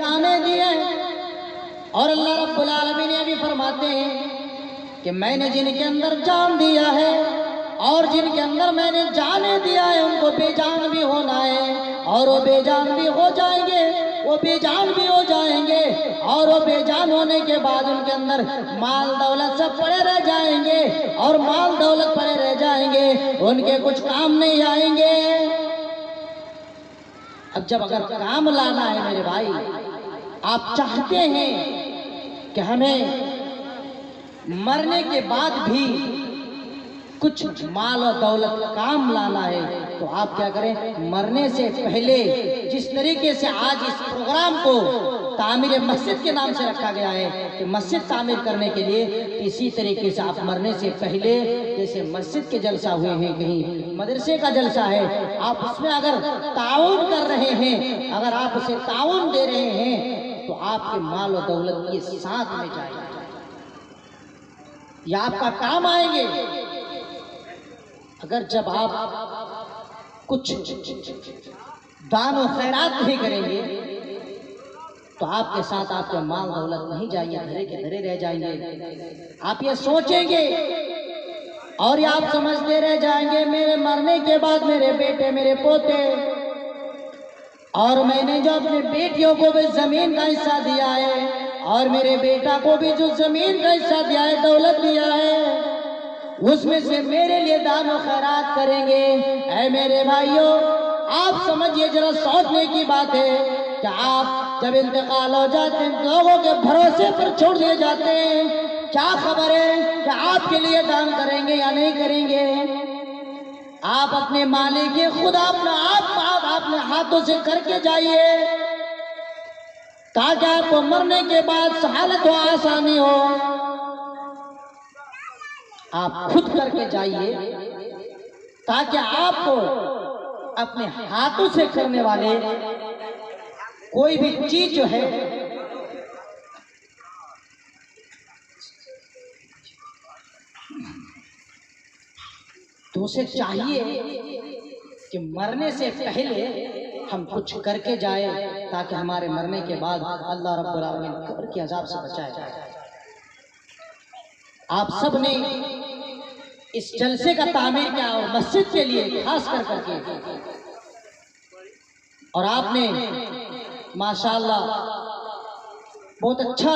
جانیں دی ہیں، اور اللہ رب العالمین یہ بھی فرماتے ہیں کہ میں نے جن کے اندر جان دیا ہے اور جن کے اندر میں نے جانے دیا ہے ان کو بے جان بھی ہونا ہے، اور وہ بے جان بھی ہو جائیں گے، وہ بے جان بھی ہو جائیں گے، اور وہ بے جان ہونے کے بعد ان کے اندر مال دولت سب پڑے رہ جائیں گے، اور مال دولت پڑے رہ جائیں گے، ان کے کچھ کام نہیں آئیں گے۔ اب جب اگر کام لانا ہے میرے بھائی، آپ چاہتے ہیں کہ ہمیں مرنے کے بعد بھی کچھ مال و دولت کام لانا ہے، تو آپ کیا کریں؟ مرنے سے پہلے جس طریقے سے آج اس پروگرام کو تعمیر مسجد کے نام سے رکھا گیا ہے کہ مسجد تعمیر کرنے کے لیے، اسی طریقے سے آپ مرنے سے پہلے جیسے مسجد کے جلسہ ہوئے ہیں، کہیں مدرسے کا جلسہ ہے، آپ اس میں اگر تعاون کر رہے ہیں، اگر آپ اسے تعاون دے رہے ہیں، تو آپ کے مال و دولت یہ ساتھ میں جائے گا، یہ آپ کا کام آئیں گے۔ اگر جب آپ کچھ دان و خیرات نہیں کریں گے تو آپ کے ساتھ آپ کے مال دولت نہیں جائیں گے، دھرے کے دھرے رہ جائیں گے۔ آپ یہ سوچیں گے اور یہ آپ سمجھتے رہ جائیں گے میرے مرنے کے بعد میرے بیٹے میرے پوتے، اور میں نے جو اپنے بیٹیوں کو بھی زمین کا حصہ دیا ہے اور میرے بیٹا کو بھی جو زمین کا حصہ دیا ہے، دولت دیا ہے، اس میں سے میرے لیے دان و خیرات کریں گے۔ اے میرے بھائیوں، آپ سمجھئے، ذرا سوچنے کی بات ہے کہ آپ جب انتقال ہو جاتے ہیں، لوگوں کے بھروسے پر چھوڑ دیے جاتے ہیں، کیا خبر ہے کہ آپ کے لیے دان کریں گے یا نہیں کریں گے؟ آپ اپنے مالک کے خود اپنے ہاتھوں سے کر کے جائیے، تاکہ آپ کو مرنے کے بعد سہولت و آسانی ہو۔ آپ خود کر کے جائیے تاکہ آپ کو اپنے ہاتھوں سے کرنے والے کوئی بھی چیز جو ہے تو اسے چاہیے کہ مرنے سے پہلے ہم کچھ کر کے جائیں، تاکہ ہمارے مرنے کے بعد اللہ رب العالمین قبر کے عذاب سے بچائے جائے۔ آپ سب نے اس جلسے کا تعمیر کیا اور مسجد کے لیے خاص کر کے، اور آپ نے ماشاءاللہ بہت اچھا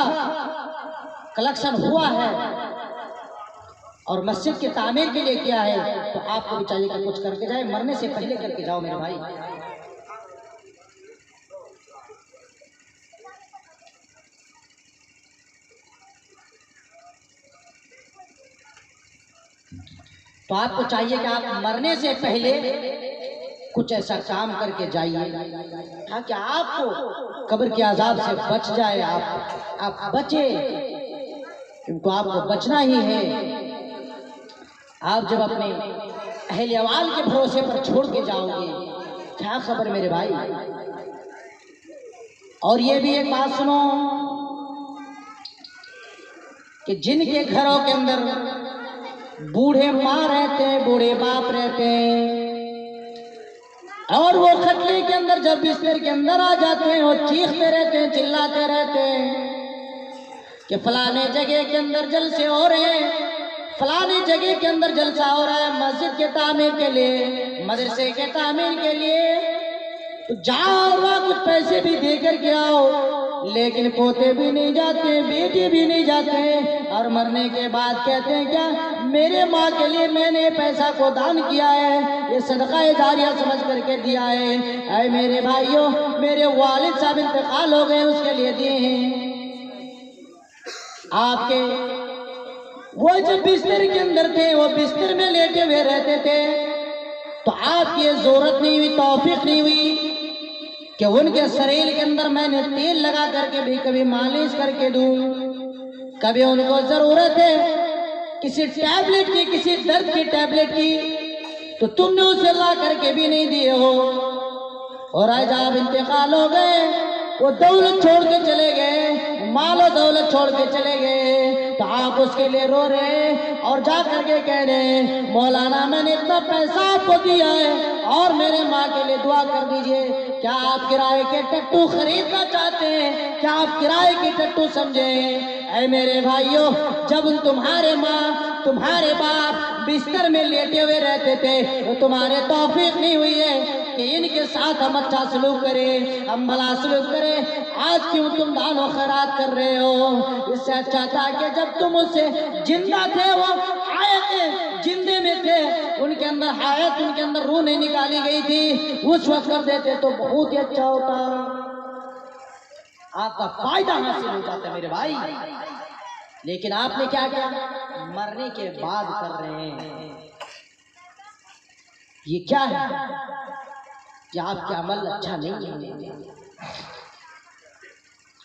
کلیکشن ہوا ہے اور مسجد کے تعمیر کے لیے کیا ہے، تو آپ کو بھی چاہیے کہ کچھ کر کے جائے، مرنے سے پہلے کر کے جاؤ میرے بھائی۔ تو آپ کو چاہیے کہ آپ مرنے سے پہلے کچھ ایسا کام کر کے جائیے تاکہ آپ کو قبر کے عذاب سے بچ جائے، آپ بچے، کیونکہ آپ کو بچنا ہی ہے۔ آپ جب اپنے اہل عیال کے بھروسے پر چھوڑ کے جاؤ گے، کیا خبر میرے بھائی۔ اور یہ بھی ایک بات سنو کہ جن کے گھروں کے اندر بوڑھے ماں رہتے ہیں، بوڑھے باپ رہتے ہیں، اور وہ خطلے کے اندر جب بستر کے اندر آ جاتے ہیں، وہ چیختے رہتے ہیں، چلاتے رہتے ہیں کہ فلانے جگہ کے اندر جلسے ہو رہے ہیں، فلانے جگہ کے اندر جلسہ ہو رہا ہے مسجد کے تعمیر کے لیے، مدرسے کے تعمیر کے لیے، تو جاؤ اور وہاں کچھ پیسے بھی دے کر کے آؤ۔ لیکن پوتے بھی نہیں جاتے، بیٹے بھی نہیں جاتے، اور مرنے کے بعد کہتے ہیں کیا، میرے ماں کے لیے میں نے پیسہ کو دان کیا ہے، یہ صدقہ جاریہ سمجھ کر کے دیا ہے۔ اے میرے بھائیوں، میرے والد صاحب انتقال ہو گئے، اس کے لیے دیے ہیں۔ آپ کے وہ جو بستر کے اندر تھے، وہ بستر میں لیٹے ہوئے رہتے تھے، تو آپ کی ضرورت نہیں ہوئی، توفیق نہیں ہوئی کہ ان کے شریر کے اندر میں نے تیل لگا کر کے بھی کبھی مالش کر کے دوں۔ کبھی ان کو ضرورت ہے کسی ٹیبلٹ کی، کسی درد کی ٹیبلٹ کی، تو تم نے اسے لا کر کے بھی نہیں دیے ہو۔ اور آج آپ انتقال ہو گئے، وہ دولت چھوڑ کے چلے گئے، مال و دولت چھوڑ کے چلے گئے، تو آپ اس کے لیے رو رہے ہیں اور جا کر کے کہہ رہے ہیں مولانا میں نے اتنا پیسہ آپ کو دیا ہے اور میرے ماں کے لیے دعا کر دیجئے۔ کیا آپ کرائے کے ٹٹو خریدنا چاہتے ہیں کیا آپ کرائے کی ٹٹو سمجھے؟ اے میرے بھائیوں، جب تمہارے ماں تمہارے باپ بستر میں لیٹے ہوئے رہتے تھے تو تمہارے توفیق نہیں ہوئی ہے کہ ان کے ساتھ ہم اچھا سلوک کریں، ہم بھلا سلوک کریں۔ آج کیوں تم دان و خیرات کر رہے ہو؟ اس سے اچھا تھا کہ جب تم اس سے زندہ تھے، وہ آئے تھے، زندے میں تھے، ان کے اندر حیات، ان کے اندر روح نہیں نکالی گئی تھی، اس وقت کر دیتے تو بہت ہی اچھا ہوتا، آپ کا فائدہ حاصل ہو جاتا میرے بھائی۔ لیکن آپ نے کیا کیا؟ مرنے کے بعد کر رہے ہیں۔ یہ کیا ہے کہ آپ کے عمل اچھا نہیں ہے،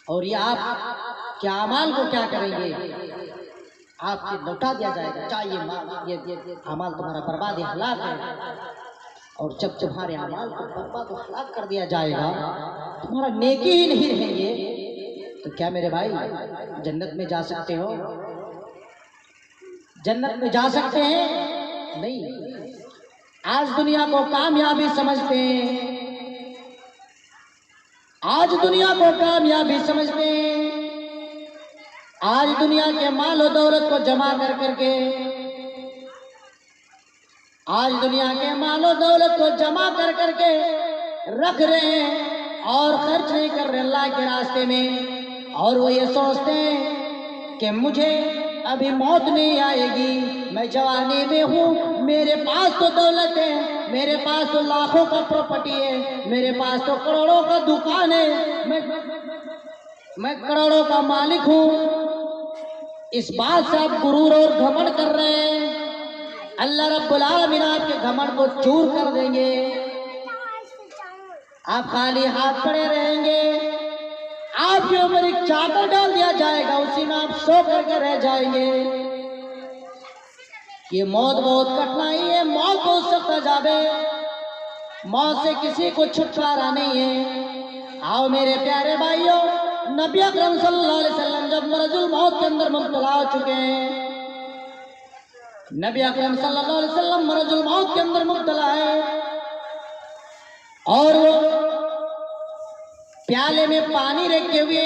اور یہ آپ کے اعمال کو کیا کریں گے؟ آپ سے لوٹا دیا جائے گا، چاہیے یہ اعمال تمہارا برباد ہلاک ہے، اور جب تمہارے اعمال کو برباد و ہلاک کر دیا جائے گا، تمہارا نیکی ہی نہیں رہیں گے، تو کیا میرے بھائی جنت میں جا سکتے ہو؟ جنت میں جا سکتے ہیں؟ نہیں۔ آج دنیا کو کامیابی سمجھتے ہیں، آج دنیا کو کامیابی سمجھتے ہیں، آج دنیا کے مال و دولت کو جمع کر کر کے، آج دنیا کے مال و دولت کو جمع کر کر کے رکھ رہے ہیں اور خرچ نہیں کر رہے اللہ کے راستے میں، اور وہ یہ سوچتے ہیں کہ مجھے ابھی موت نہیں آئے گی، میں جوانی میں ہوں، میرے پاس تو دولت ہے، میرے پاس تو لاکھوں کا پراپرٹی ہے، میرے پاس تو کروڑوں کا دکان ہے، میں کروڑوں کا مالک ہوں۔ اس بات سے آپ غرور اور گھمنڈ کر رہے ہیں، اللہ رب العالمین آپ کے گھمنڈ کو چور کر دیں گے، آپ خالی ہاتھ پڑے رہیں گے، آپ کے اوپر ایک چادر ڈال دیا جائے گا، اسی میں آپ سو کر کے رہ جائیں گے۔ یہ موت بہت کٹھنائی ہے، موت بہت سخت عذاب ہے، موت سے کسی کو چھٹکارا نہیں ہے۔ آؤ میرے پیارے بھائیوں، نبی اکرم صلی اللہ علیہ وسلم جب مرض الموت کے اندر مبتلا ہو چکے ہیں، نبی اکرم صلی اللہ علیہ وسلم مرض الموت کے اندر مبتلا ہے، اور وہ پیالے میں پانی رکھے ہوئے،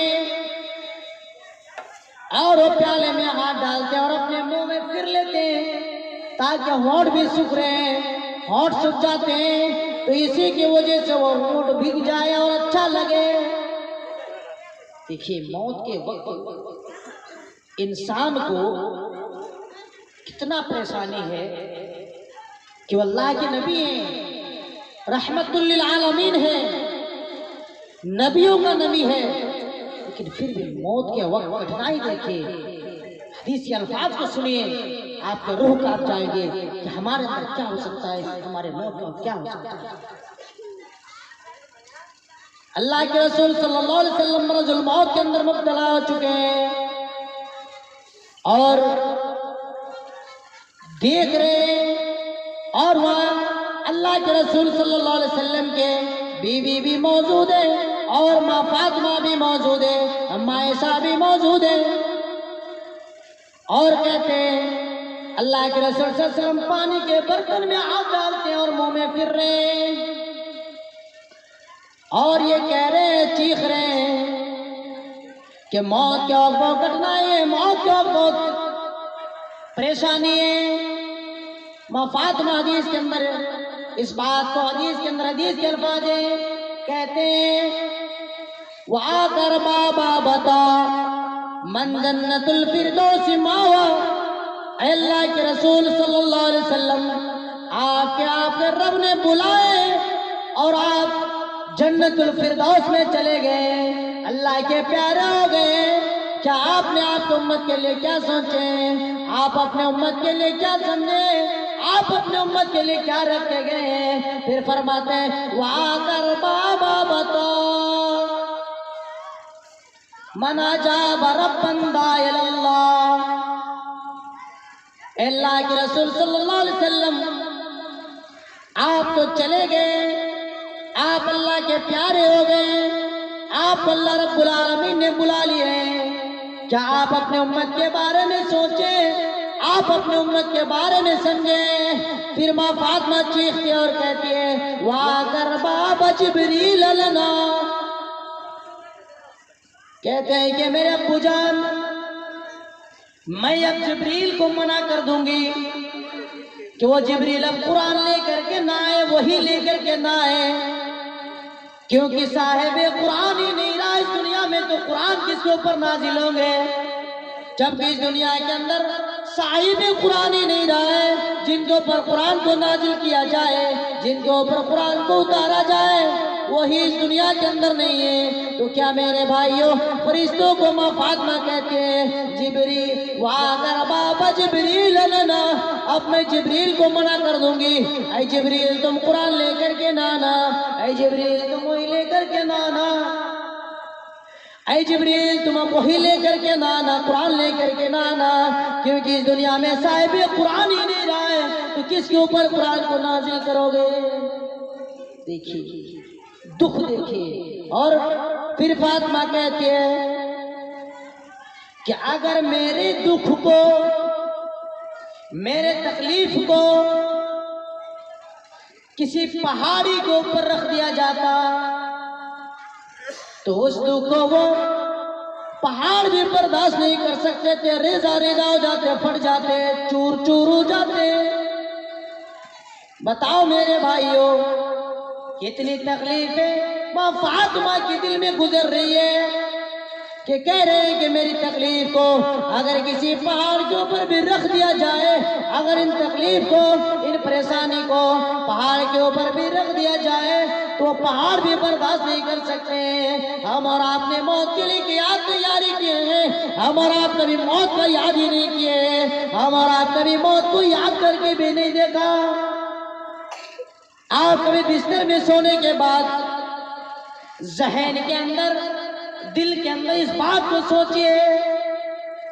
اور وہ پیالے میں ہاتھ ڈالتے ہیں اور اپنے منہ میں پھر لیتے ہیں تاکہ ہونٹ بھی سوکھ رہے ہیں، ہونٹ سوکھ جاتے ہیں تو اسی کی وجہ سے وہ ہونٹ بھیگ جائے اور اچھا لگے۔ دیکھیے موت کے وقت انسان کو کتنا پریشانی ہے کہ وہ اللہ کے نبی ہیں، رحمت للعالمین ہے، نبیوں کا نبی ہے، لیکن پھر بھی موت کے وقت کٹھنائی دیکھیے، حدیث کے الفاظ کو سنیے، آپ کے روح کانپ جائیں گے کہ ہمارے اندر کیا ہو سکتا ہے، ہمارے موت کا کیا ہو سکتا ہے۔ اللہ کے رسول صلی اللہ علیہ وسلم مرض الموت کے اندر مبتلا ہو چکے ہیں اور دیکھ رہے ہیں، اور وہاں اللہ کے رسول صلی اللہ علیہ وسلم کے بیوی بھی موجود ہے اور ماں فاطمہ بھی موجود ہے، اماں عائشہ بھی موجود ہے، اور کہتے ہیں اللہ کے رسول صلی اللہ علیہ وسلم پانی کے برتن میں ہاتھ ڈالتے ہیں اور منہ میں پھر رہے ہیں، اور یہ کہہ رہے ہیں، چیخ رہے ہیں کہ موت کے وقت بہت کٹھنائی ہے، موت کے وقت بہت پریشانی ہے۔ ماں فاطمہ حدیث کے اندر اس بات کو حدیث کے الفاظ ہیں، کہتے ہیں وآ کر بابا بتا من جنت الفردوس ماوا، اے اللہ کے رسول صلی اللہ علیہ وسلم، آپ کے رب نے بلائے اور آپ جنت الفردوس میں چلے گئے، اللہ کے پیارے ہو گئے، کیا آپ نے آپ کی امت کے لیے کیا سوچے، آپ اپنے امت کے لیے کیا سمجھے، آپ اپنے امت کے لیے کیا رکھے گئے ہیں؟ پھر فرماتے ہیں وآ کر بابا بتا من اجاب ربا داعی اللہ، اللہ کے رسول صلی اللہ علیہ وسلم آپ تو چلے گئے، آپ اللہ کے پیارے ہو گئے، آپ اللہ رب العالمین نے بلا لیے، کیا آپ اپنے امت کے بارے میں سوچیں، آپ اپنے امت کے بارے میں سمجھیں؟ پھر ماں فاطمہ چیختی اور کہتی ہے وآ کر باب جبریل لنا، کہتے ہیں کہ میرے ابو جان میں اب جبریل کو منع کر دوں گی کہ وہ جبریل اب قرآن لے کر کے نہ آئے، وہی لے کر کے نہ آئے، کیونکہ صاحب قرآن ہی نہیں رہا اس دنیا میں تو قرآن کس کے اوپر نازل ہوں گے؟ جبکہ اس دنیا کے اندر صاحب قرآن ہی نہیں رہا ہے، جن کے اوپر قرآن کو نازل کیا جائے، جن کے اوپر قرآن کو اتارا جائے، وہی اس دنیا کے اندر نہیں ہے۔ تو کیا میرے بھائیوں فرشتوں کو ماں فاطمہ کہتے ہیں جبریل وَاگر بابا جبریل لنا، اب میں جبریل کو منع کر دوں گی، اے جبریل تم قرآن لے کر کے نہ آنا، اے جبریل تم وہی لے کر کے نہ آنا، اے جبریل تم اب وہی لے کر کے نہ آنا، قرآن لے کر کے نہ آنا، کیونکہ اس دنیا میں صاحب قرآن ہی نہیں رہا ہے تو کس کے اوپر قرآن کو نازل کرو گے؟ دیکھیے دکھ دیکھیے۔ اور پھر فاطمہ کہتی ہے کہ اگر میرے دکھ کو، میرے تکلیف کو کسی پہاڑی کے اوپر رکھ دیا جاتا تو اس دکھ کو وہ پہاڑ بھی برداشت نہیں کر سکتے تھے، ریزہ ریزہ ہو جاتے، پھٹ جاتے، چور چور ہو جاتے۔ بتاؤ میرے بھائیوں کتنی تکلیفیں ماں فاطمہ کے دل میں گزر رہی ہے کہ کہہ رہے ہیں کہ میری تکلیف کو اگر کسی پہاڑ کے اوپر بھی رکھ دیا جائے، اگر ان تکلیف کو، ان پریشانی کو پہاڑ کے اوپر بھی رکھ دیا جائے تو پہاڑ بھی برداشت نہیں کر سکتے۔ ہم اور آپ نے موت کے لیے کیا تیاری کیے ہیں؟ ہم اور آپ کبھی موت کا یاد ہی نہیں کیے، ہم اور آپ کبھی موت کو یاد کر کے بھی نہیں دیکھا۔ آپ کبھی بستر میں سونے کے بعد ذہن کے اندر، دل کے اندر اس بات کو سوچئے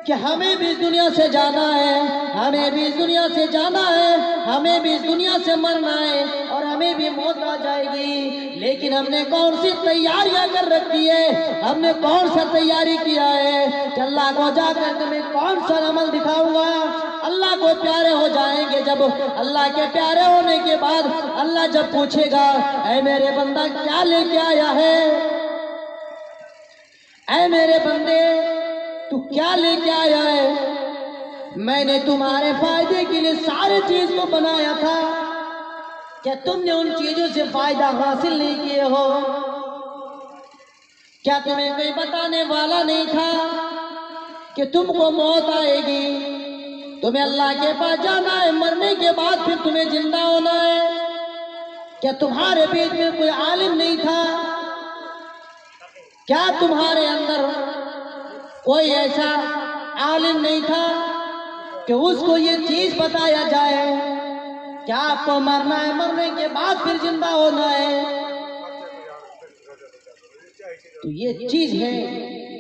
کہ ہمیں بھی اس دنیا سے جانا ہے، ہمیں بھی اس دنیا سے جانا ہے، ہمیں بھی اس دنیا سے مرنا ہے اور ہمیں بھی موت آ جائے گی، لیکن ہم نے کون سی تیاریاں کر رکھی ہے؟ ہم نے کون سا تیاری کیا ہے کہ اللہ کو جا کر کے میں کون سا عمل دکھاؤں گا؟ اللہ کو پیارے ہو جائیں گے جب، اللہ کے پیارے ہونے کے بعد اللہ جب پوچھے گا اے میرے بندہ کیا لے کے آیا ہے، اے میرے بندے تو کیا لے کے آیا ہے؟ میں نے تمہارے فائدے کے لیے سارے چیز کو بنایا تھا، کیا تم نے ان چیزوں سے فائدہ حاصل نہیں کیے ہو؟ کیا تمہیں کوئی بتانے والا نہیں تھا کہ تم کو موت آئے گی، تمہیں اللہ کے پاس جانا ہے، مرنے کے بعد پھر تمہیں زندہ ہونا ہے؟ کیا تمہارے بیچ میں کوئی عالم نہیں تھا؟ کیا تمہارے اندر کوئی ایسا عالم نہیں تھا کہ اس کو یہ چیز بتایا جائے کہ آپ کو مرنا ہے، مرنے کے بعد پھر زندہ ہونا ہے؟ تو یہ چیز ہے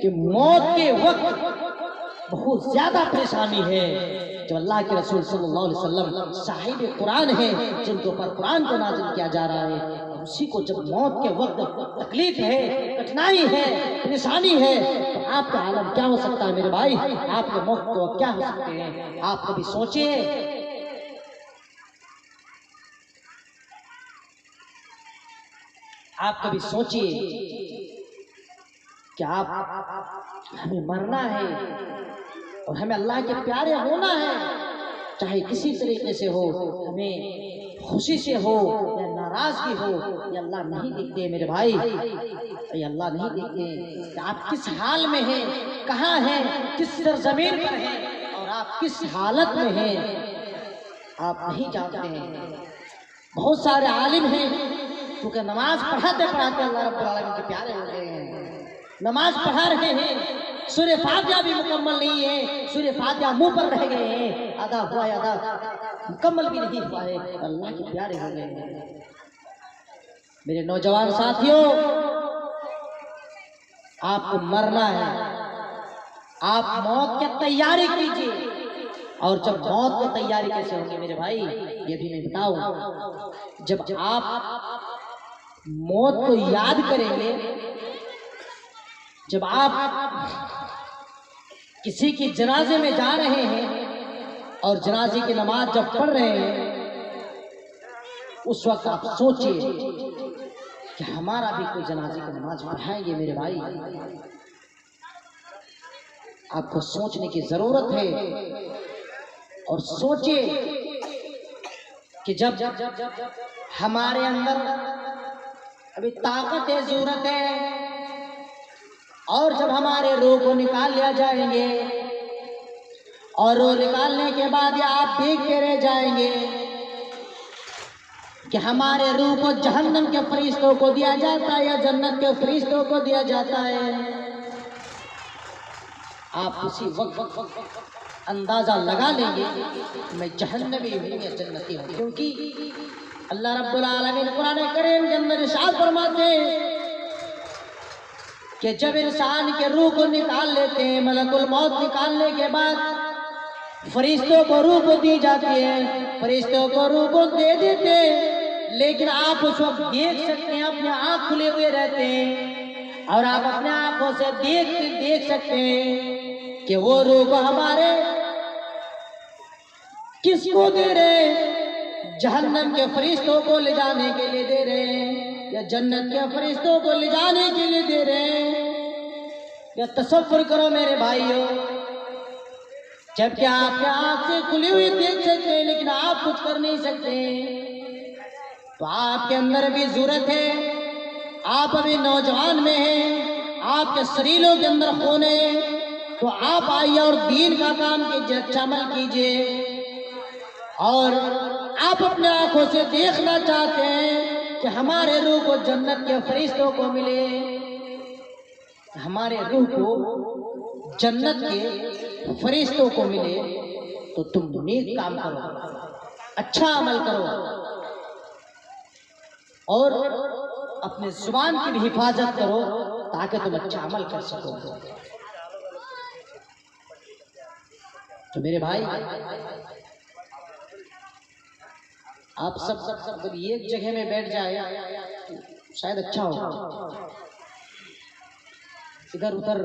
کہ موت کے وقت بہت زیادہ پریشانی ہے۔ جو اللہ کے رسول صلی اللہ علیہ وسلم صاحب قرآن ہے، جن کے اوپر قرآن کو نازل کیا جا رہا ہے، اور اسی کو جب موت کے وقت تکلیف ہے، کٹھنائی ہے، پریشانی ہے، تو آپ کا عالم کیا ہو سکتا ہے میرے بھائی؟ آپ کے موت کے وقت کیا ہو سکتے ہیں؟ آپ کبھی سوچئے، آپ کبھی سوچئے کہ آپ ہمیں مرنا ہے اور ہمیں اللہ کے پیارے ہونا ہے، چاہے کسی طریقے سے ہو، ہمیں خوشی سے ہو یا ناراضگی ہو، یہ اللہ نہیں دیکھتے میرے بھائی، یہ اللہ نہیں دیکھتے کہ آپ کس حال میں ہیں، کہاں ہیں، کس سرزمین پر ہیں اور آپ کس حالت میں ہیں، آپ نہیں جانتے ہیں۔ بہت سارے عالم ہیں کیونکہ نماز پڑھاتے پڑھاتے اللہ رب العالمین کے پیارے ہو گئے ہیں، نماز پڑھا رہے ہیں، سورہ فاتحہ بھی مکمل نہیں ہے، سورہ فاتحہ منہ پر رہ گئے ہیں، آدھا ہوا ہے آدھا مکمل بھی نہیں ہوا ہے، اللہ کے پیارے ہو گئے ہیں۔ میرے نوجوان ساتھیوں، آپ کو مرنا ہے، آپ موت کی تیاری کیجئے، اور جب موت کی تیاری کیسے ہوگی میرے بھائی یہ بھی میں بتاؤں، جب آپ موت کو یاد کریں گے، جب آپ کسی کی جنازے میں جا رہے ہیں اور جنازے کی نماز جب پڑھ رہے ہیں، اس وقت آپ سوچئے کہ ہمارا بھی کوئی جنازے کی نماز پڑھائیں گے میرے بھائی، آپ کو سوچنے کی ضرورت ہے، اور سوچئے کہ جب ہمارے اندر ابھی طاقت ہے، ضرورت ہے، اور جب ہمارے روح کو نکال لیا جائیں گے، اور روح نکالنے کے بعد یہ آپ دیکھتے رہ جائیں گے کہ ہمارے روح کو جہنم کے فرشتوں کو دیا جاتا ہے یا جنت کے فرشتوں کو دیا جاتا ہے۔ آپ اسی وقت اندازہ لگا لیں گے کہ میں جہنمی ہوں یا جنتی ہوں، کیونکہ اللہ رب العالمین قرآن کریم کے اندر ارشاد فرماتے ہیں کہ جب انسان کے روح کو نکال لیتے ہیں، ملک الموت نکالنے کے بعد فرشتوں کو روح کو دی جاتی ہے، فرشتوں کو روح کو دے دیتے ہیں، لیکن آپ اس وقت دیکھ سکتے ہیں، اپنے آنکھ کھلے ہوئے رہتے ہیں، اور آپ اپنے آنکھوں سے دیکھ سکتے ہیں کہ وہ روح کو ہمارے کس کو دے رہے ہیں؟ جہنم کے فرشتوں کو لے جانے کے لیے دے رہے ہیں یا جنت کے فرشتوں کو لے جانے کے لیے دے رہے ہیں؟ یا تصور کرو میرے بھائیوں، جبکہ آپ کے آنکھ سے کھلی ہوئی دیکھ سکتے ہیں لیکن آپ کچھ کر نہیں سکتے، تو آپ کے اندر بھی ضرورت ہے، آپ ابھی نوجوان میں ہیں، آپ کے شریروں کے اندر خون ہے، تو آپ آئیے اور دین کا کام کیجئے، اچھا عمل کیجئے، اور آپ اپنے آنکھوں سے دیکھنا چاہتے ہیں کہ ہمارے روح کو جنت کے فرشتوں کو ملے، ہمارے روح کو جنت کے فرشتوں کو ملے، تو تم نیک کام کرو، اچھا عمل کرو، اور اپنے زبان کی بھی حفاظت کرو تاکہ تم اچھا عمل کر سکو۔ تو میرے بھائی، آپ سب ایک جگہ میں بیٹھ جائے شاید اچھا ہوگا، ادھر ادھر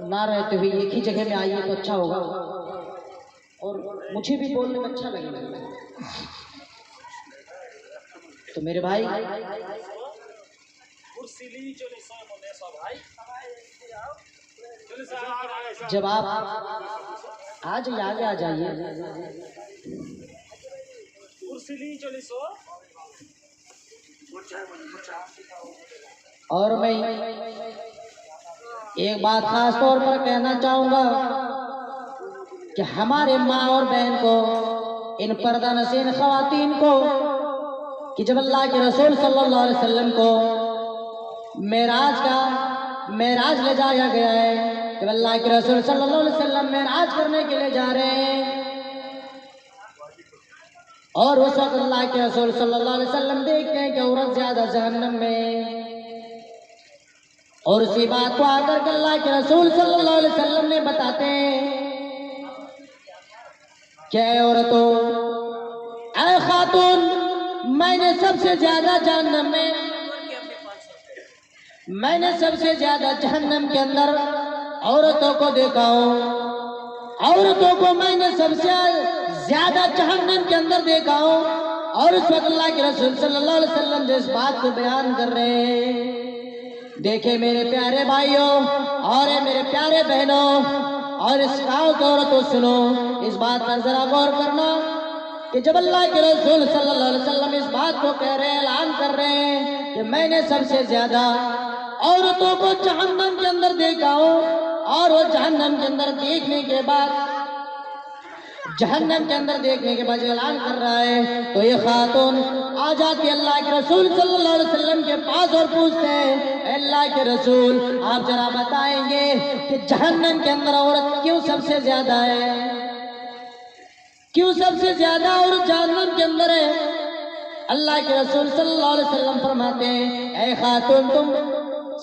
نہ رہتے ہوئے ایک ہی جگہ میں آئیے تو اچھا ہوگا، اور مجھے بھی بولنے میں اچھا لگے گا۔ تو میرے بھائی، جب آپ آگے آ جائیے، اور میں ایک بات خاص طور پر کہنا چاہوں گا کہ ہمارے ماں اور بہن کو، ان پردہ نشین خواتین کو، کہ جب اللہ کے رسول صلی اللہ علیہ وسلم کو معراج لے جایا گیا ہے، جب اللہ کے رسول صلی اللہ علیہ وسلم معراج کرنے کے لیے جا رہے ہیں، اور اس وقت اللہ کے رسول صلی اللہ علیہ وسلم دیکھتے ہیں کہ عورت زیادہ جہنم میں، اور اسی بات کو آ کر کے اللہ کے رسول صلی اللہ علیہ وسلم نے بتاتے ہیں کہ اے عورتوں، اے خاتون، میں نے سب سے زیادہ جہنم میں، میں نے سب سے زیادہ جہنم کے اندر عورتوں کو دیکھا ہوں، عورتوں کو میں نے سب سے زیادہ جہنم کے اندر دیکھا ہوں، اور اس وقت اللہ کے رسول صلی اللہ علیہ وسلم جو اس بات کو بیان کر رہے ہیں، دیکھیں میرے پیارے بھائیوں اور میرے پیارے بہنوں اور اس گاؤں کے عورتوں، سنو اس بات پر ذرا غور کرنا کہ جب اللہ کے رسول صلی اللہ علیہ وسلم اس بات کو کہہ رہے ہیں، اعلان کر رہے ہیں کہ میں نے سب سے زیادہ عورتوں کو جہنم کے اندر دیکھا ہوں، اور وہ جہنم کے اندر دیکھنے کے بعد اعلان کر رہا ہے، تو یہ خاتون آ جاتی اللہ کے رسول صلی اللہ علیہ وسلم کے پاس اور پوچھتے ہیں، اے اللہ کے رسول، آپ ذرا بتائیں گے کہ جہنم کے اندر عورت کیوں سب سے زیادہ ہے، کیوں سب سے زیادہ عورت جہنم کے اندر ہے؟ اللہ کے رسول صلی اللہ علیہ وسلم فرماتے ہیں، اے خاتون، تم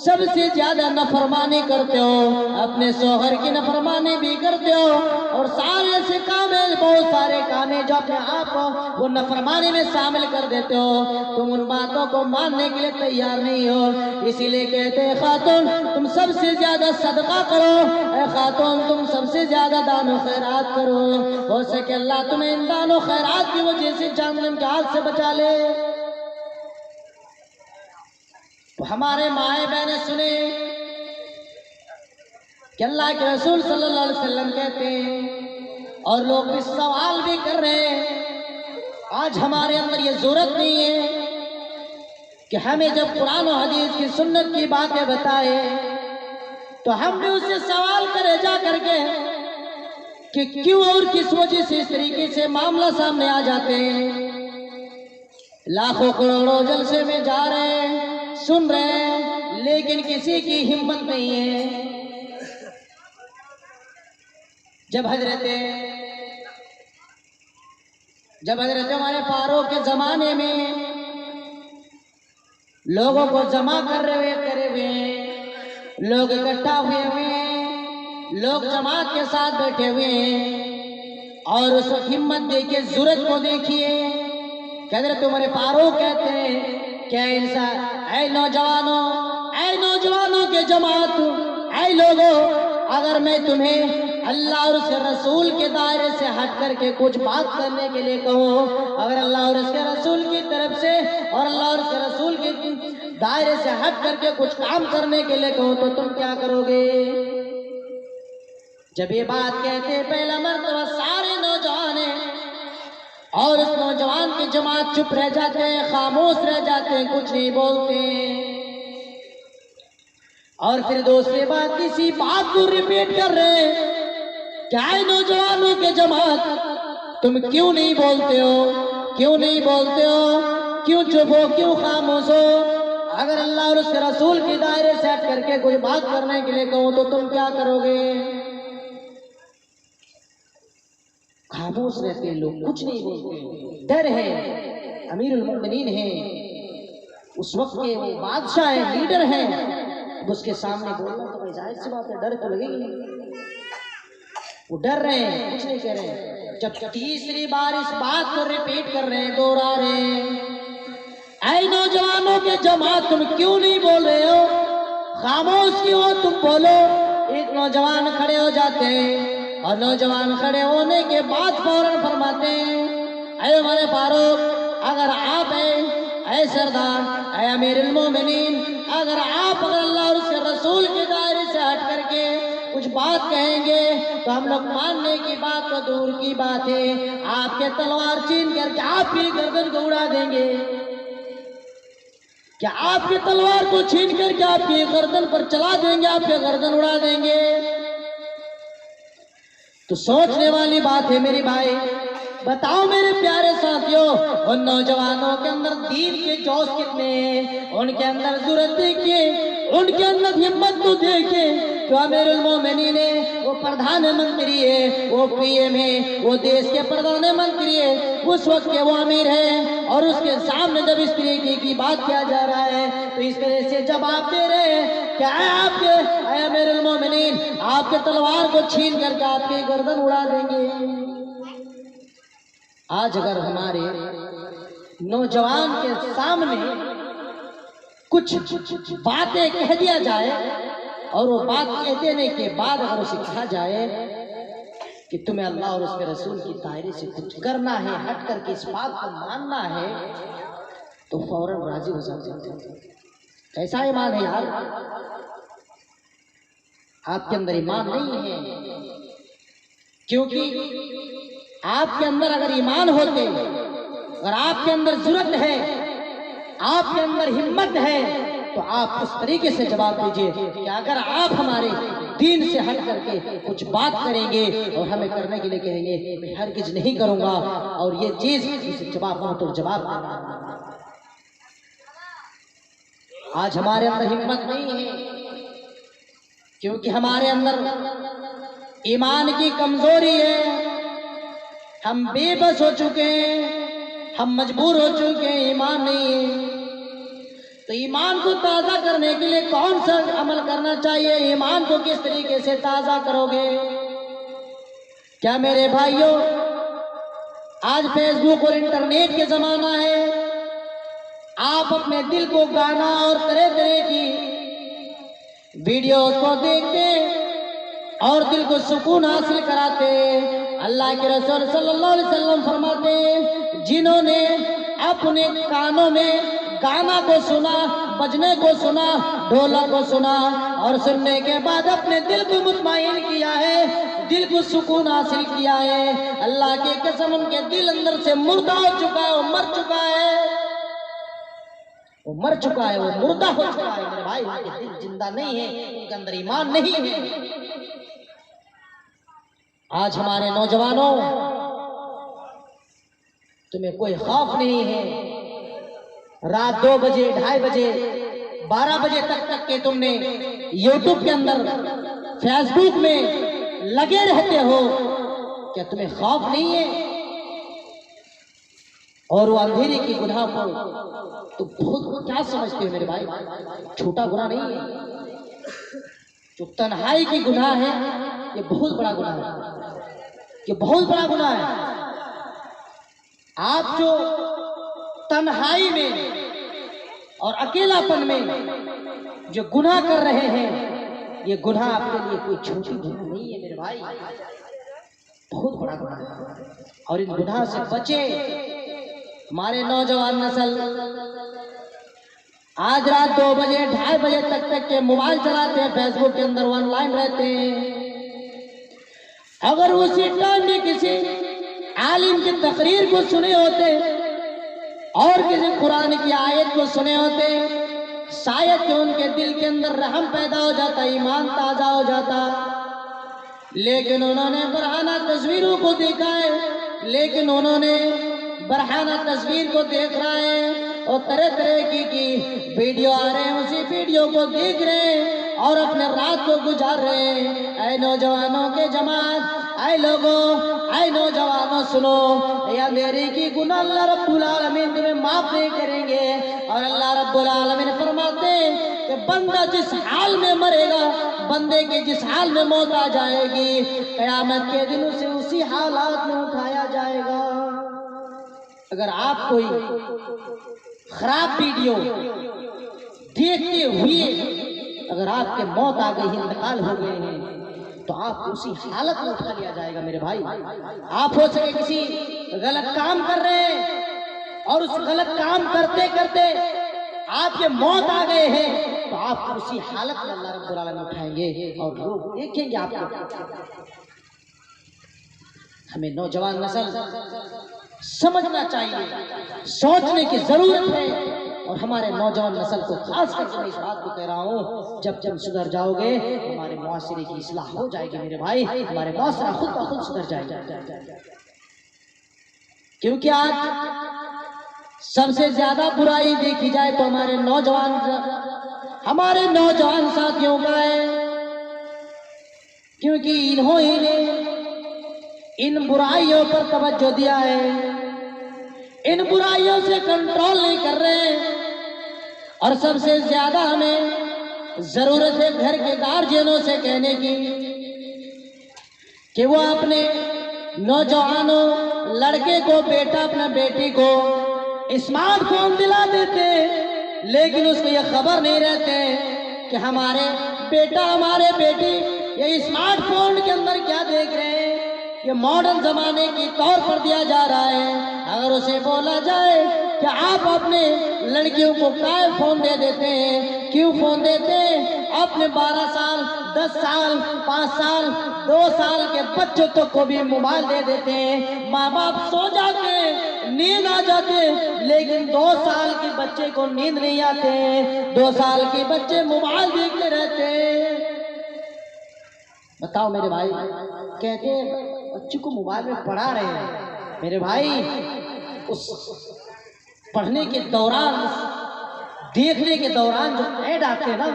سب سے زیادہ نافرمانی کرتے ہو، اپنے شوہر کی نافرمانی بھی کرتے ہو، اور سارے ایسے کام ہیں، بہت سارے کام ہیں جو اپنے آپ کو وہ نافرمانی میں شامل کر دیتے ہو، تم ان باتوں کو ماننے کے لیے تیار نہیں ہو، اسی لیے کہتے ہیں خاتون تم سب سے زیادہ صدقہ کرو، اے خاتون تم سب سے زیادہ دان و خیرات کرو، ہو سکے اللہ تمہیں ان دان و خیرات کی وجہ سے جہنم کے آگ سے بچا لے۔ تو ہمارے مائیں بہنیں سنیں کہ اللہ کے رسول صلی اللہ علیہ وسلم کہتے ہیں، اور لوگ بھی سوال بھی کر رہے ہیں، آج ہمارے اندر یہ ضرورت نہیں ہے کہ ہمیں جب قرآن و حدیث کی سنت کی باتیں بتائے تو ہم بھی اس سے سوال کرے جا کر کے کہ کیوں اور کس وجہ سے اس طریقے سے معاملہ سامنے آ جاتے ہیں۔ لاکھوں کروڑوں جلسے میں جا رہے ہیں، سن رہے ہیں، لیکن کسی کی ہمت نہیں ہے۔ جب حضرت ہمارے فاروق کے زمانے میں لوگوں کو جمع کرے ہوئے ہیں، لوگ اکٹھا ہوئے ہیں، لوگ جماعت کے ساتھ بیٹھے ہوئے ہیں، اور اس وقت ہمت دیکھیے، ضرورت کو دیکھیے کہ حضرت عمر فاروق کہتے ہیں کہ اے نوجوانوں کے جماعت، اے لوگوں، اگر میں تمہیں اللہ اور اس کے رسول کے دائرے سے ہٹ کر کے کچھ بات کرنے کے لیے کہوں، اگر اللہ اور اس کے رسول کی طرف سے اور اللہ اور اس کے رسول کے دائرے سے ہٹ کر کے کچھ کام کرنے کے لیے کہوں تو تم کیا کرو گے؟ جب یہ بات کہتے پہلا مرتبہ سارے نوجوان ہیں اور اس نوجوان کی جماعت چپ رہ جاتے ہیں، خاموش رہ جاتے ہیں، کچھ نہیں بولتے ہیں، اور پھر دوسری بات کسی بات کو ریپیٹ کر رہے ہیں کہ اے نوجوانوں کے جماعت، تم کیوں نہیں بولتے ہو؟ کیوں نہیں بولتے ہو؟ کیوں چپ ہو؟ کیوں خاموش ہو؟ اگر اللہ اور اس کے رسول کی دائرے سے ہٹ کر کے کوئی بات کرنے کے لیے کہوں تو تم کیا کرو گے؟ خاموش رہتے ہیں لوگ، کچھ نہیں بولتے، ڈر ہے، امیر المؤمنین ہیں، اس وقت کے وہ بادشاہ ہیں، لیڈر ہیں، اب اس کے سامنے بولنا تو بھائی ظاہر سی بات ہے، ڈر تو لگے گی، وہ ڈر رہے ہیں، کچھ نہیں کہہ رہے ہیں۔ جب تیسری بار اس بات کو ریپیٹ کر رہے ہیں، دوہرا رہے ہیں، اے نوجوانوں کے جماعت، تم کیوں نہیں بول رہے ہو؟ خاموش کیوں ہو؟ تم بولو۔ ایک نوجوان کھڑے ہو جاتے ہیں، اور نوجوان کھڑے ہونے کے بعد فوراً فرماتے ہیں، اے عمر فاروق، اگر آپ اے سردار، اے امیر المومنین، اگر اللہ اور اس کے رسول کے دائرے سے ہٹ کر کے کچھ بات کہیں گے تو ہم لوگ ماننے کی بات تو دور کی بات ہے، آپ کے تلوار چھین کر کے آپ کی گردن کو اڑا دیں گے، کیا آپ کی تلوار کو چھین کر کے آپ کی گردن پر چلا دیں گے، آپ کے گردن اڑا دیں گے؟ تو سوچنے والی بات ہے میری بھائی۔ بتاؤ میرے پیارے ساتھیوں، ان نوجوانوں کے اندر دین کے جوش کتنے ہیں، ان کے اندر ضرورت دیکھیے، ان کے اندر ہمت تو دیکھیے کہ امیر المومنین ہے، وہ پردھان منتری ہے، وہ پی ایم ہے، وہ دیش کے پردھان منتری ہے، اس وقت کے وہ امیر ہے، اور اس کے سامنے جب اس طریقے کی بات کیا جا رہا ہے تو اس طرح سے جواب دے رہے ہیں کہ اے امیر المومنین، آپ کے تلوار کو چھین کر کے آپ کی گردن اڑا دیں گے۔ آج اگر ہمارے نوجوان کے سامنے کچھ باتیں کہہ دیا جائے اور وہ بات کہہ دینے کے بعد اگر اسے کہا جائے کہ تمہیں اللہ اور اس کے رسول کی دائرے سے کچھ کرنا ہے، ہٹ کر کے اس بات کو ماننا ہے، تو فوراً راضی ہو جاتے ہیں۔ کیسا ایمان ہے یار؟ آپ کے اندر ایمان نہیں ہے، کیونکہ آپ کے اندر اگر ایمان ہوتے، اگر آپ کے اندر جرأت ہے، آپ کے اندر ہمت ہے، تو آپ اس طریقے سے جواب دیجئے کہ اگر آپ ہمارے دین سے ہٹ کر کے کچھ بات کریں گے اور ہمیں کرنے کے لیے کہیں گے، میں ہرگز نہیں کروں گا، اور یہ چیز اسے جواب دینا۔ آج ہمارے اندر ہمت نہیں ہے، کیونکہ ہمارے اندر ایمان کی کمزوری ہے، ہم بے بس ہو چکے ہیں، ہم مجبور ہو چکے ہیں، ایمان نہیں ہے۔ تو ایمان کو تازہ کرنے کے لیے کون سا عمل کرنا چاہیے؟ ایمان کو کس طریقے سے تازہ کرو گے؟ کیا میرے بھائیوں، آج فیس بک اور انٹرنیٹ کے زمانہ ہے، آپ اپنے دل کو گانا اور طرح طرح کی ویڈیوز کو دیکھتے اور دل کو سکون حاصل کراتے۔ اللہ کے رسول صلی اللہ علیہ وسلم فرماتے ہیں، جنہوں نے اپنے کانوں میں گانا کو سنا، بجنے کو سنا، ڈھولک کو سنا، اور سننے کے بعد اپنے دل کو مطمئن کیا ہے، دل کو سکون حاصل کیا ہے، اللہ کی قسم ان کے دل اندر سے مردہ ہو چکا ہے، وہ مر چکا ہے، وہ مر چکا ہے، وہ مردہ ہو چکا ہے میرے بھائی، ان کے دل زندہ نہیں ہے، ان کے اندر ایمان نہیں ہے۔ آج ہمارے نوجوانوں، تمہیں کوئی خوف نہیں ہے، رات 2 بجے 2:30 بجے 12 بجے تک کہ تم نے یوٹیوب کے اندر فیس بک میں لگے رہتے ہو، کیا تمہیں خوف نہیں ہے؟ اور وہ اندھیرے کی گناہ کو تو بہت کیا سمجھتے ہو میرے بھائی؟ چھوٹا گناہ نہیں ہے، جو تنہائی کی گناہ ہے یہ بہت بڑا گناہ ہے، یہ بہت بڑا گناہ ہے۔ آپ جو تنہائی میں اور اکیلا پن میں جو گناہ کر رہے ہیں، یہ گناہ آپ کے لیے کوئی چھوٹی گناہ نہیں ہے میرے بھائی، بہت بڑا گناہ ہے، اور ان گناہ سے بچے۔ ہمارے نوجوان نسل آج رات 2 بجے 2:30 بجے تک کے موبائل چلاتے ہیں، فیس بک کے اندر آن لائن رہتے ہیں۔ اگر اسی ٹائم میں کسی عالم کی تقریر کو سنے ہوتے اور کسی قرآن کی آیت کو سنے ہوتے، شاید کہ ان کے دل کے اندر رحم پیدا ہو جاتا، ایمان تازہ ہو جاتا، لیکن انہوں نے برہنہ تصویروں کو دیکھا ہے، لیکن انہوں نے برہنہ تصویر کو دیکھ رہا ہے اور طرح طرح کی ویڈیو آ رہے ہیں، اسی ویڈیو کو دیکھ رہے ہیں اور اپنے رات کو گزار رہے ہیں۔ اے نوجوانوں کے جماعت، اے لوگوں، اے نوجوانوں سنو، یا میری کی گناہ اللہ رب العالمین تمہیں معاف نہیں کریں گے، اور اللہ رب العالمین فرماتے ہیں کہ بندہ جس حال میں مرے گا، بندے کے جس حال میں موت آ جائے گی، قیامت کے دن اسے اسی حالات میں اٹھایا جائے گا۔ اگر آپ کوئی خراب ویڈیو دیکھتے ہوئے اگر آپ کے موت آ گئی، انتقال ہو گئے ہیں، تو آپ کو اسی حالت میں اٹھا لیا جائے گا میرے بھائی۔ آپ ہو سکے کسی غلط کام کر رہے ہیں اور اس غلط کام کرتے کرتے آپ کے موت آ گئے ہیں، تو آپ کو اسی حالت میں اللہ رب العالمین اٹھائیں گے اور لوگ دیکھیں گے آپ کو۔ ہمیں نوجوان نسل سمجھنا چاہیے، سوچنے کی ضرورت ہے، اور ہمارے نوجوان نسل کو خاص کر کے میں اس بات کو کہہ رہا ہوں، جب تم سدھر جاؤ گے ہمارے معاشرے کی اصلاح ہو جائے گی میرے بھائی، ہمارے معاشرہ خود بخود سدھر جائے گا۔ کیونکہ آج سب سے زیادہ برائی دیکھی جائے تو ہمارے نوجوان ساتھیوں کا ہے، کیونکہ انہوں ہی نے ان برائیوں پر توجہ دیا ہے، ان برائیوں سے کنٹرول نہیں کر رہے، اور سب سے زیادہ ہمیں ضرورت ہے گھر کے گارجینوں سے کہنے کی کہ وہ اپنے نوجوانوں، لڑکے کو، بیٹا اپنا بیٹی کو اسمارٹ فون دلا دیتے، لیکن اس کو یہ خبر نہیں رہتے کہ ہمارے بیٹا ہمارے بیٹی یہ اسمارٹ فون کے اندر کیا دیکھ رہے ہیں، یہ ماڈرن زمانے کی طور پر دیا جا رہا ہے۔ اگر اسے بولا جائے کہ آپ اپنے لڑکیوں کو کیا فون دے دیتے ہیں، کیوں فون دیتے ہیں، اپنے 12 سال 10 سال 5 سال 2 سال کے بچوں تک کو بھی موبائل دے دیتے ہیں، ماں باپ سو جاتے ہیں، نیند آ جاتے، لیکن 2 سال کے بچے کو نیند نہیں آتے، 2 سال کے بچے موبائل دیکھتے رہتے ہیں۔ بتاؤ میرے بھائی، کہتے ہیں بچوں کو موبائل میں پڑھا رہے ہیں، میرے بھائی اس پڑھنے کے دوران، دیکھنے کے دوران جو ایڈ آتے ہیں نا،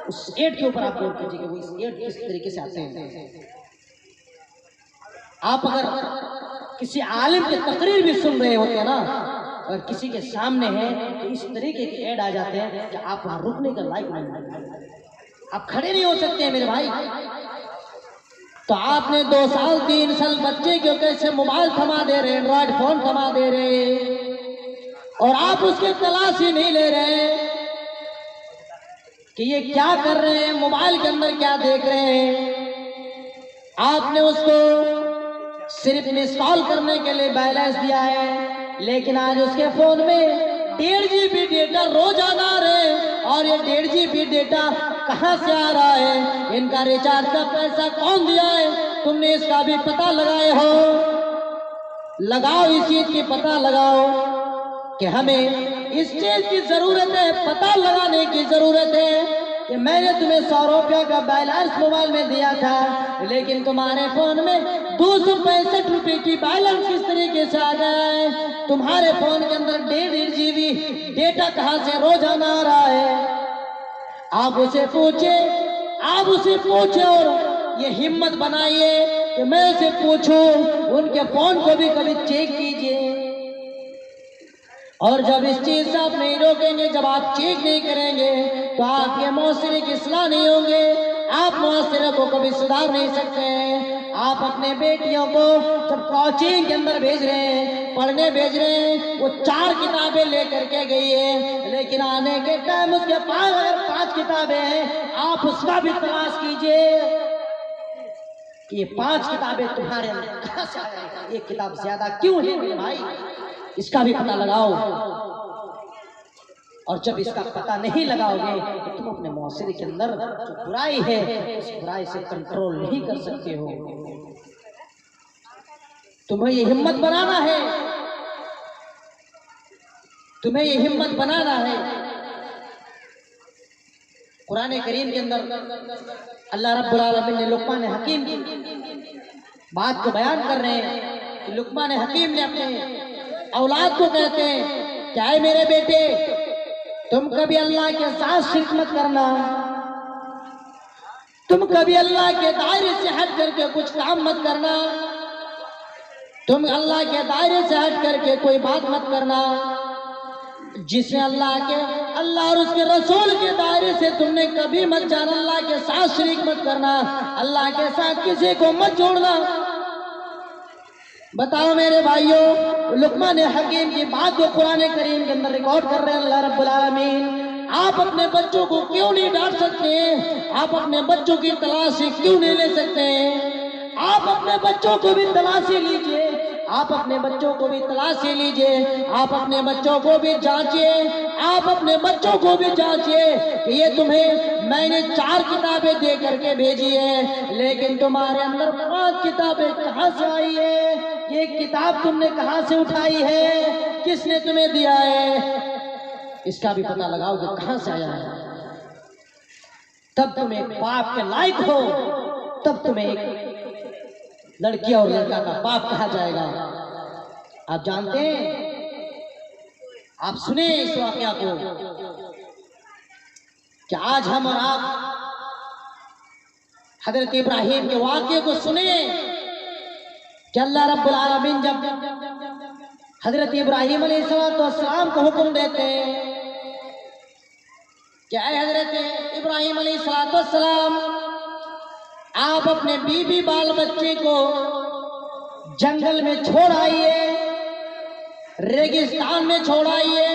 اس ایڈ کے اوپر آپ غور کیجئے کہ وہ اس ایڈ کس طریقے سے آتے ہیں۔ آپ اگر کسی عالم کی تقریر بھی سن رہے ہوتے ہیں نا، اگر کسی کے سامنے ہے تو اس طریقے کے ایڈ آ جاتے ہیں کہ آپ وہاں رکنے کا لائق نہیں، آپ کھڑے نہیں ہو سکتے ہیں میرے بھائی۔ تو آپ نے 2 سال 3 سال بچے کے کیسے موبائل تھما دے رہے، اینڈرائڈ فون تھما دے رہے، اور آپ اس کے تلاش ہی نہیں لے رہے کہ یہ کیا کر رہے ہیں، موبائل کے اندر کیا دیکھ رہے ہیں۔ آپ نے اس کو صرف انسٹال کرنے کے لیے بیلنس دیا ہے، لیکن آج اس کے فون میں 1.5 GB ڈیٹا روزانہ آ رہے، اور یہ 1.5 GB ڈیٹا کہاں سے آ رہا ہے، ان کا ریچارج کا پیسہ کون دیا ہے، تم نے اس کا بھی پتہ لگائے ہو؟ لگاؤ، اس چیز کی پتہ لگاؤ کہ ہمیں اس چیز کی ضرورت ہے، پتہ لگانے کی ضرورت ہے کہ میں نے تمہیں 100 روپیہ کا بیلنس موبائل میں دیا تھا، لیکن تمہارے فون میں 265 روپے کی بیلنس کس طریقے سے آ گیا ہے؟ تمہارے فون کے اندر 1.5 GB ڈیٹا کہاں سے روزانہ آ رہا ہے؟ آپ اسے پوچھیں اور یہ ہمت بنائیے کہ میں اسے پوچھوں، ان کے فون کو بھی کبھی چیک کیجئے۔ اور جب اس چیز سے آپ نہیں روکیں گے، جب آپ چیک نہیں کریں گے تو آپ کے معاشرے کی اصلاح نہیں ہوں گے، آپ معاشرے کو کبھی سدھار نہیں سکتے ہیں۔ آپ اپنے بیٹیوں کو جب کوچنگ کے اندر بھیج رہے ہیں، پڑھنے بھیج رہے ہیں، وہ 4 کتابیں لے کر کے گئی ہے، لیکن آنے کے ٹائم اس کے پاس اگر 5 کتابیں ہیں، آپ اس کا بھی تلاش کیجئے کہ یہ 5 کتابیں تمہارے اندر کہاں سے آئیں، ایک کتاب زیادہ کیوں ہے میرے بھائی، اس کا بھی پتہ لگاؤ۔ اور جب اس کا پتہ نہیں لگاؤ گے تو تم اپنے معاشرے کے اندر جو برائی ہے اس برائی سے کنٹرول نہیں کر سکتے ہو۔ تمہیں یہ ہمت بنانا ہے، تمہیں یہ ہمت بنانا ہے۔ قرآن کریم کے اندر اللہ رب العالمین نے لقمان حکیم کی بات کو بیان کر رہے ہیں کہ لقمان حکیم نے اپنے اولاد کو کہتے ہیں کہ اے میرے بیٹے، تم کبھی اللہ کے ساتھ شرک مت کرنا، تم کبھی اللہ کے دائرے سے ہٹ کر کے کچھ کام مت کرنا، تم اللہ کے دائرے سے ہٹ کر کے کوئی بات مت کرنا جس میں اللہ اور اس کے رسول کے دائرے سے تم نے کبھی مت جانا، اللہ کے ساتھ شریک مت کرنا، اللہ کے ساتھ کسی کو مت جوڑنا۔ بتاؤ میرے بھائیوں، لقمان حکیم کی بات کو قرآن کریم کے اندر ریکارڈ کر رہے ہیں اللہ رب العالمین۔ آپ اپنے بچوں کو کیوں نہیں ڈانٹ سکتے ہیں؟ آپ اپنے بچوں کی تلاشی کیوں نہیں لے سکتے ہیں؟ آپ اپنے بچوں کو بھی تلاشی لیجئے، آپ اپنے بچوں کو بھی تلاشی لیجئے، آپ اپنے بچوں کو بھی جانچیے، آپ اپنے بچوں کو بھی جانچیے کہ یہ تمہیں میں نے 4 کتابیں دے کر کے بھیجی ہے، لیکن تمہارے اندر 5 کتابیں کہاں سے آئی ہے؟ یہ کتاب تم نے کہاں سے اٹھائی ہے؟ کس نے تمہیں دیا ہے؟ اس کا بھی پتہ لگاؤ کہ کہاں سے آیا ہے، تب تم ایک باپ کے لائق ہو، تب تمہیں ایک لڑکی اور لڑکا کا باپ کہا جائے گا۔ آپ جانتے ہیں، آپ سنیں اس واقعہ کو کہ آج ہم اور آپ حضرت ابراہیم کے واقعے کو سنیں کہ اللہ رب العالمین جب حضرت ابراہیم علیہ السلام کو حکم دیتے ہیں کہ اے حضرت ابراہیم علیہ السلام، آپ اپنے بیوی بال بچے کو جنگل میں چھوڑ آئیے، ریگستان میں چھوڑ آئیے،